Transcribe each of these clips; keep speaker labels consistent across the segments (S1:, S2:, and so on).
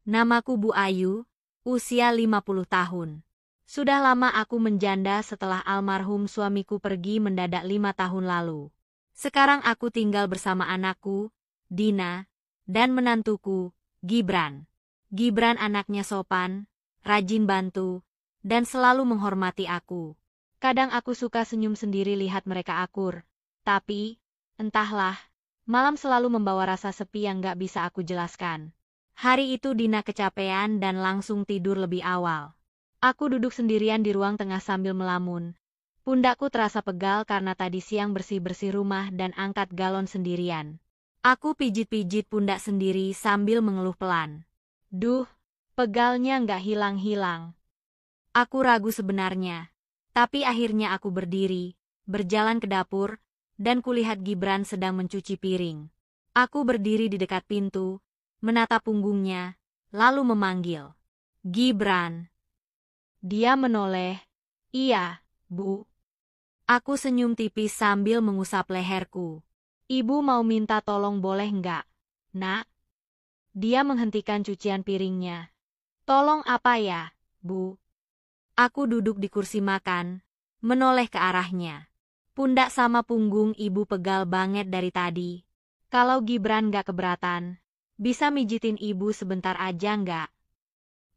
S1: Namaku Bu Ayu, usia 50 tahun. Sudah lama aku menjanda setelah almarhum suamiku pergi mendadak 5 tahun lalu. Sekarang aku tinggal bersama anakku, Dina, dan menantuku, Gibran. Gibran anaknya sopan, rajin bantu, dan selalu menghormati aku. Kadang aku suka senyum sendiri lihat mereka akur. Tapi, entahlah, malam selalu membawa rasa sepi yang gak bisa aku jelaskan. Hari itu Dina kecapean dan langsung tidur lebih awal. Aku duduk sendirian di ruang tengah sambil melamun. Pundakku terasa pegal karena tadi siang bersih-bersih rumah dan angkat galon sendirian. Aku pijit-pijit pundak sendiri sambil mengeluh pelan. Duh, pegalnya nggak hilang-hilang. Aku ragu sebenarnya. Tapi akhirnya aku berdiri, berjalan ke dapur, dan kulihat Gibran sedang mencuci piring. Aku berdiri di dekat pintu, menatap punggungnya, lalu memanggil. Gibran. Dia menoleh. Iya, Bu. Aku senyum tipis sambil mengusap leherku. Ibu mau minta tolong boleh nggak, Nak? Dia menghentikan cucian piringnya. Tolong apa ya, Bu? Aku duduk di kursi makan, menoleh ke arahnya. Pundak sama punggung ibu pegal banget dari tadi. Kalau Gibran nggak keberatan, bisa mijitin ibu sebentar aja nggak?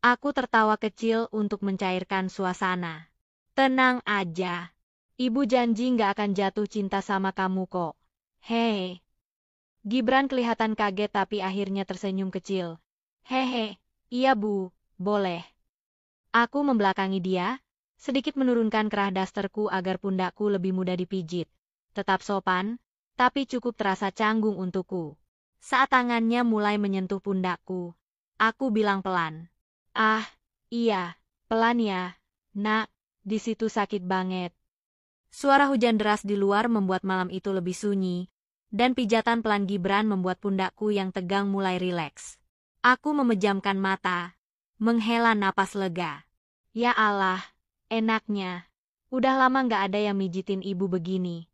S1: Aku tertawa kecil untuk mencairkan suasana. Tenang aja. Ibu janji nggak akan jatuh cinta sama kamu kok. Hehe. Gibran kelihatan kaget tapi akhirnya tersenyum kecil. Hehe, iya Bu, boleh. Aku membelakangi dia, sedikit menurunkan kerah dasterku agar pundakku lebih mudah dipijit. Tetap sopan, tapi cukup terasa canggung untukku. Saat tangannya mulai menyentuh pundakku, aku bilang pelan. Ah, iya, pelan ya, Nak, di situ sakit banget. Suara hujan deras di luar membuat malam itu lebih sunyi, dan pijatan pelan Gibran membuat pundakku yang tegang mulai rileks. Aku memejamkan mata, menghela napas lega. Ya Allah, enaknya. Udah lama nggak ada yang mijitin ibu begini.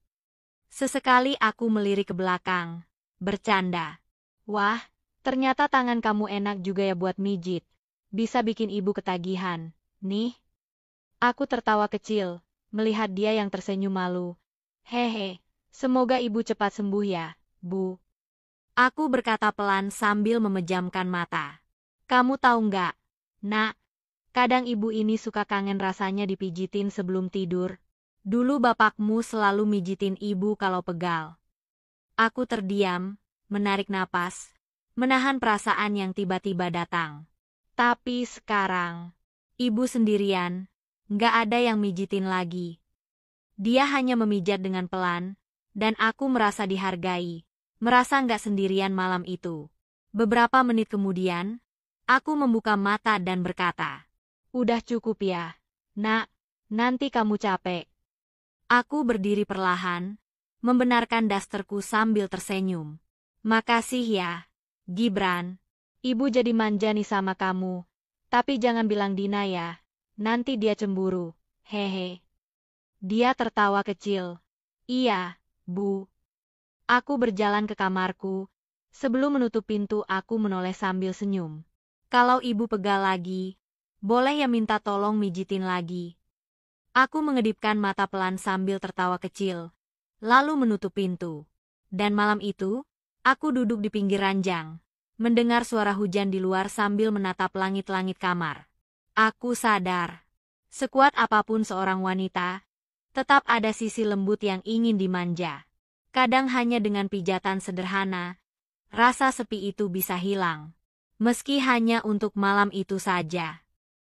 S1: Sesekali aku melirik ke belakang, bercanda. Wah, ternyata tangan kamu enak juga ya buat mijit. Bisa bikin ibu ketagihan. Nih. Aku tertawa kecil, melihat dia yang tersenyum malu. Hehe, semoga ibu cepat sembuh ya, Bu. Aku berkata pelan sambil memejamkan mata. Kamu tahu nggak, Nak, kadang ibu ini suka kangen rasanya dipijitin sebelum tidur. Dulu bapakmu selalu mijitin ibu kalau pegal. Aku terdiam, menarik napas, menahan perasaan yang tiba-tiba datang. Tapi sekarang, ibu sendirian, nggak ada yang mijitin lagi. Dia hanya memijat dengan pelan, dan aku merasa dihargai, merasa nggak sendirian malam itu. Beberapa menit kemudian, aku membuka mata dan berkata, udah cukup ya, Nak, nanti kamu capek. Aku berdiri perlahan, membenarkan dasterku sambil tersenyum. Makasih ya, Gibran. Ibu jadi manja nih sama kamu. Tapi jangan bilang Dina ya. Nanti dia cemburu. Hehe. Dia tertawa kecil. Iya, Bu. Aku berjalan ke kamarku. Sebelum menutup pintu aku menoleh sambil senyum. Kalau ibu pegal lagi, boleh ya minta tolong mijitin lagi. Aku mengedipkan mata pelan sambil tertawa kecil. Lalu menutup pintu. Dan malam itu, aku duduk di pinggir ranjang, mendengar suara hujan di luar sambil menatap langit-langit kamar. Aku sadar, sekuat apapun seorang wanita, tetap ada sisi lembut yang ingin dimanja. Kadang hanya dengan pijatan sederhana, rasa sepi itu bisa hilang. Meski hanya untuk malam itu saja.